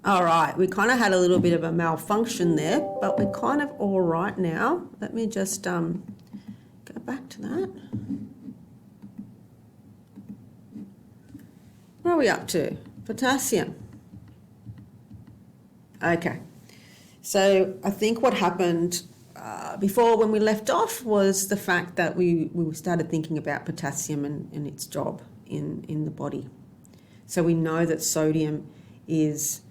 All right, we kind of had a little bit of a malfunction there, but we're kind of all right now. Let me just go back to that. What are we up to? Potassium. Okay, so I think what happened before when we left off was the fact that we started thinking about potassium and its job in the body. So we know that sodium is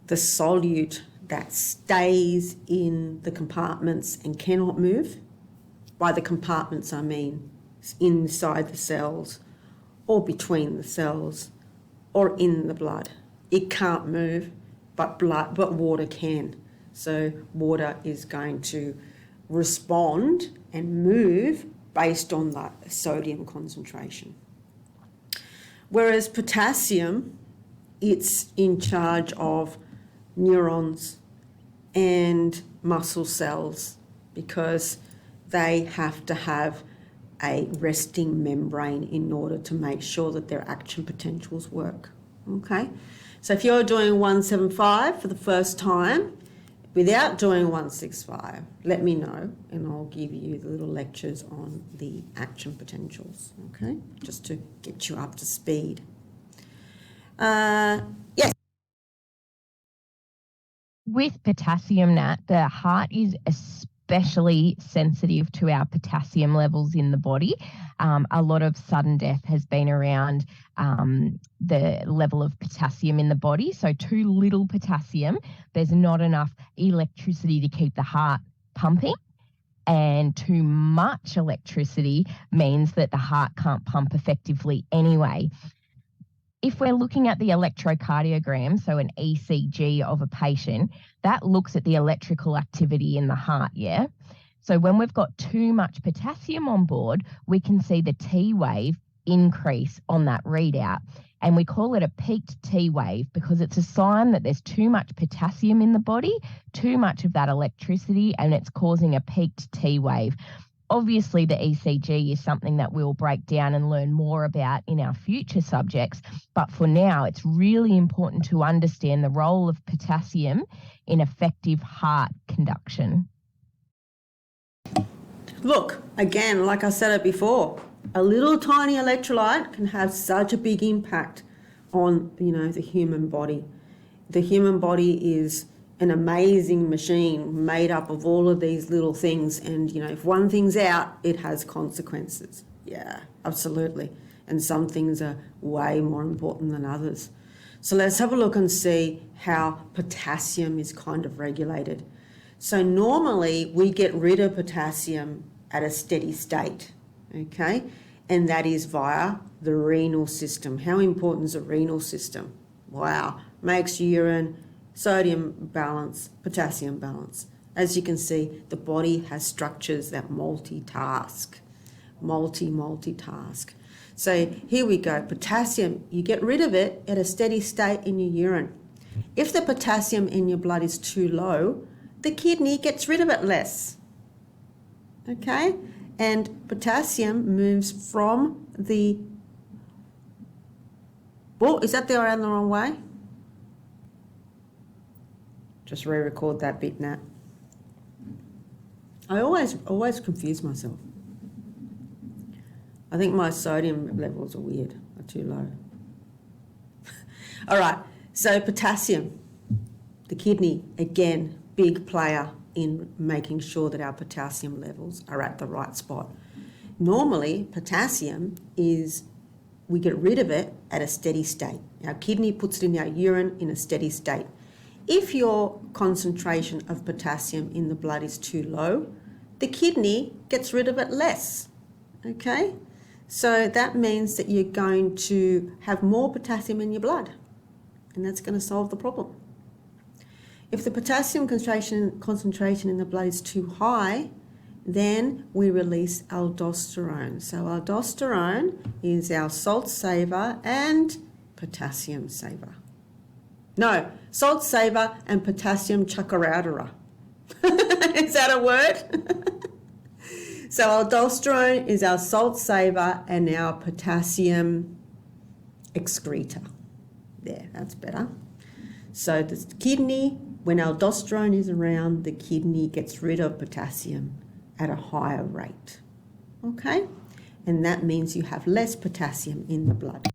the solute that stays in the compartments and cannot move. By the compartments, I mean inside the cells or between the cells or in the blood. It can't move, but water can. So water is going to respond and move based on that sodium concentration. Whereas potassium, it's in charge of neurons and muscle cells because they have to have a resting membrane in order to make sure that their action potentials work. Okay, so if you're doing 175 for the first time without doing 165, let me know and I'll give you the little lectures on the action potentials, okay, just to get you up to speed. Yes. With potassium, Nat, the heart is especially sensitive to our potassium levels in the body. A lot of sudden death has been around the level of potassium in the body. So too little potassium, there's not enough electricity to keep the heart pumping. And too much electricity means that the heart can't pump effectively anyway. If we're looking at the electrocardiogram, so an ECG of a patient, that looks at the electrical activity in the heart, yeah? So when we've got too much potassium on board, we can see the T wave increase on that readout. And we call it a peaked T wave because it's a sign that there's too much potassium in the body, too much of that electricity, and it's causing a peaked T wave. Obviously, the ECG is something that we'll break down and learn more about in our future subjects. But for now, it's really important to understand the role of potassium in effective heart conduction. Look, again, like I said it before, a little tiny electrolyte can have such a big impact on, the human body. The human body is an amazing machine made up of all of these little things, and if one thing's out, it has consequences. Yeah, absolutely. And some things are way more important than others. So let's have a look and see how potassium is kind of regulated. So normally we get rid of potassium at a steady state, okay? And that is via the renal system. How important is the renal system? Wow, makes urine, sodium balance, potassium balance. As you can see, the body has structures that multitask. So here we go. Potassium, you get rid of it at a steady state in your urine. If the potassium in your blood is too low, the kidney gets rid of it less. Okay? And potassium moves from the... Oh, is that the wrong way? Just re-record that bit, Nat. I always confuse myself. I think my sodium levels are weird, are too low. All right, so potassium, the kidney, again, big player in making sure that our potassium levels are at the right spot. Normally, potassium is, we get rid of it at a steady state. Our kidney puts it in our urine in a steady state. If your concentration of potassium in the blood is too low, the kidney gets rid of it less, okay? So that means that you're going to have more potassium in your blood, and that's going to solve the problem. If the potassium concentration in the blood is too high, then we release aldosterone. So aldosterone is our salt saver and potassium saver. No, salt saver and potassium chakradhara. Is that a word? So aldosterone is our salt saver and our potassium excreter. There, that's better. So the kidney, when aldosterone is around, the kidney gets rid of potassium at a higher rate. Okay? And that means you have less potassium in the blood.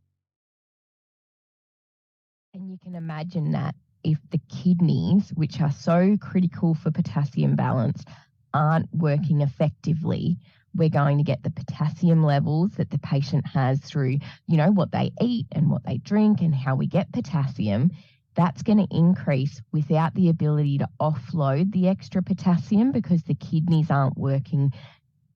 And you can imagine that if the kidneys, which are so critical for potassium balance, aren't working effectively, we're going to get the potassium levels that the patient has through, what they eat and what they drink and how we get potassium. That's going to increase without the ability to offload the extra potassium because the kidneys aren't working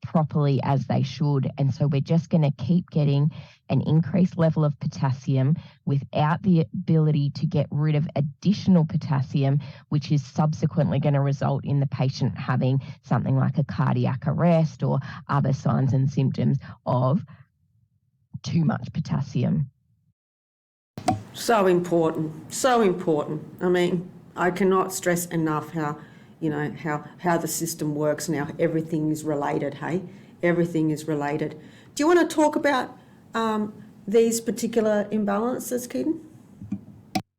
properly as they should. And so we're just going to keep getting an increased level of potassium without the ability to get rid of additional potassium, which is subsequently going to result in the patient having something like a cardiac arrest or other signs and symptoms of too much potassium. So important, so important. I mean, I cannot stress enough how the system works now. Everything is related, hey? Everything is related. Do you want to talk about these particular imbalances, Keaton?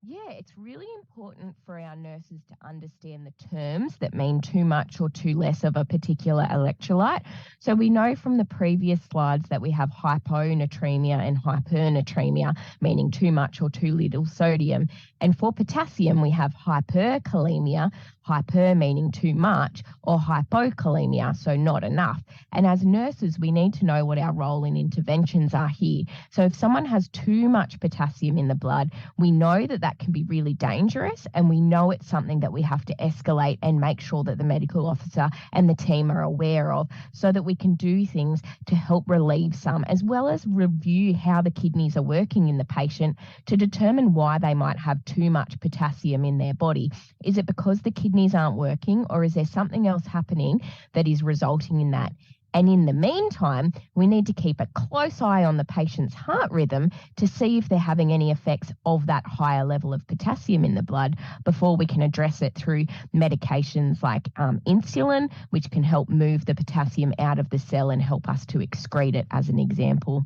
Yeah, it's really important for our nurses to understand the terms that mean too much or too less of a particular electrolyte. So we know from the previous slides that we have hyponatremia and hypernatremia, meaning too much or too little sodium. And for potassium, we have hyperkalemia, hyper meaning too much, or hypokalemia, so not enough. And as nurses, we need to know what our role in interventions are here. So if someone has too much potassium in the blood, we know that that can be really dangerous, and we know it's something that we have to escalate and make sure that the medical officer and the team are aware of so that we can do things to help relieve some, as well as review how the kidneys are working in the patient to determine why they might have too much potassium in their body. Is it because the kidneys aren't working, or is there something else happening that is resulting in that? And in the meantime, we need to keep a close eye on the patient's heart rhythm to see if they're having any effects of that higher level of potassium in the blood before we can address it through medications like insulin, which can help move the potassium out of the cell and help us to excrete it, as an example.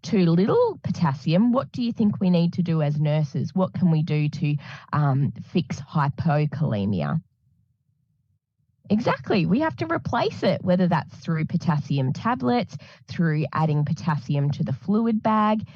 Too little potassium, what do you think we need to do as nurses? What can we do to fix hypokalemia? Exactly. We have to replace it, whether that's through potassium tablets, through adding potassium to the fluid bag.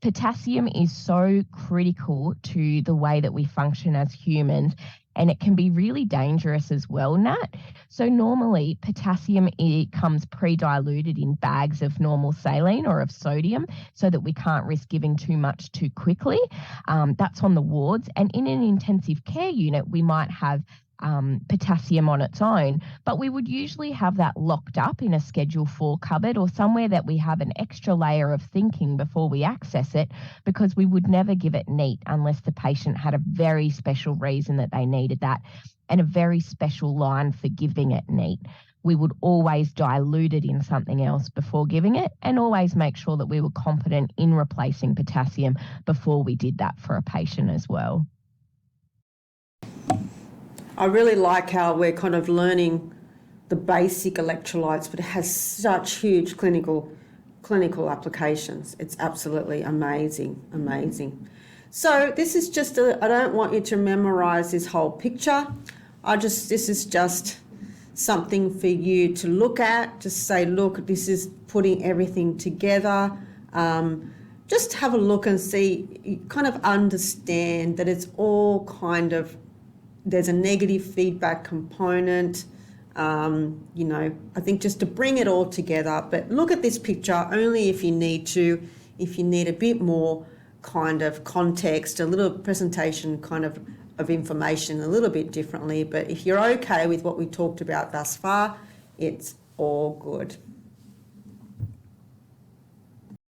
Potassium is so critical to the way that we function as humans, and it can be really dangerous as well, Nat. So normally potassium, it comes pre-diluted in bags of normal saline or of sodium so that we can't risk giving too much too quickly. That's on the wards. And in an intensive care unit, we might have potassium on its own, but we would usually have that locked up in a Schedule 4 cupboard or somewhere that we have an extra layer of thinking before we access it, because we would never give it neat unless the patient had a very special reason that they needed that and a very special line for giving it neat. We would always dilute it in something else before giving it, and always make sure that we were competent in replacing potassium before we did that for a patient as well. I really like how we're kind of learning the basic electrolytes, but it has such huge clinical applications. It's absolutely amazing. So this is just I don't want you to memorize this whole picture. This is just something for you to look at, just say, look, this is putting everything together. Just have a look and see, you kind of understand that it's all kind of, there's a negative feedback component, I think just to bring it all together. But look at this picture only if you need to, if you need a bit more kind of context, a little presentation kind of information a little bit differently. But if you're okay with what we talked about thus far, it's all good.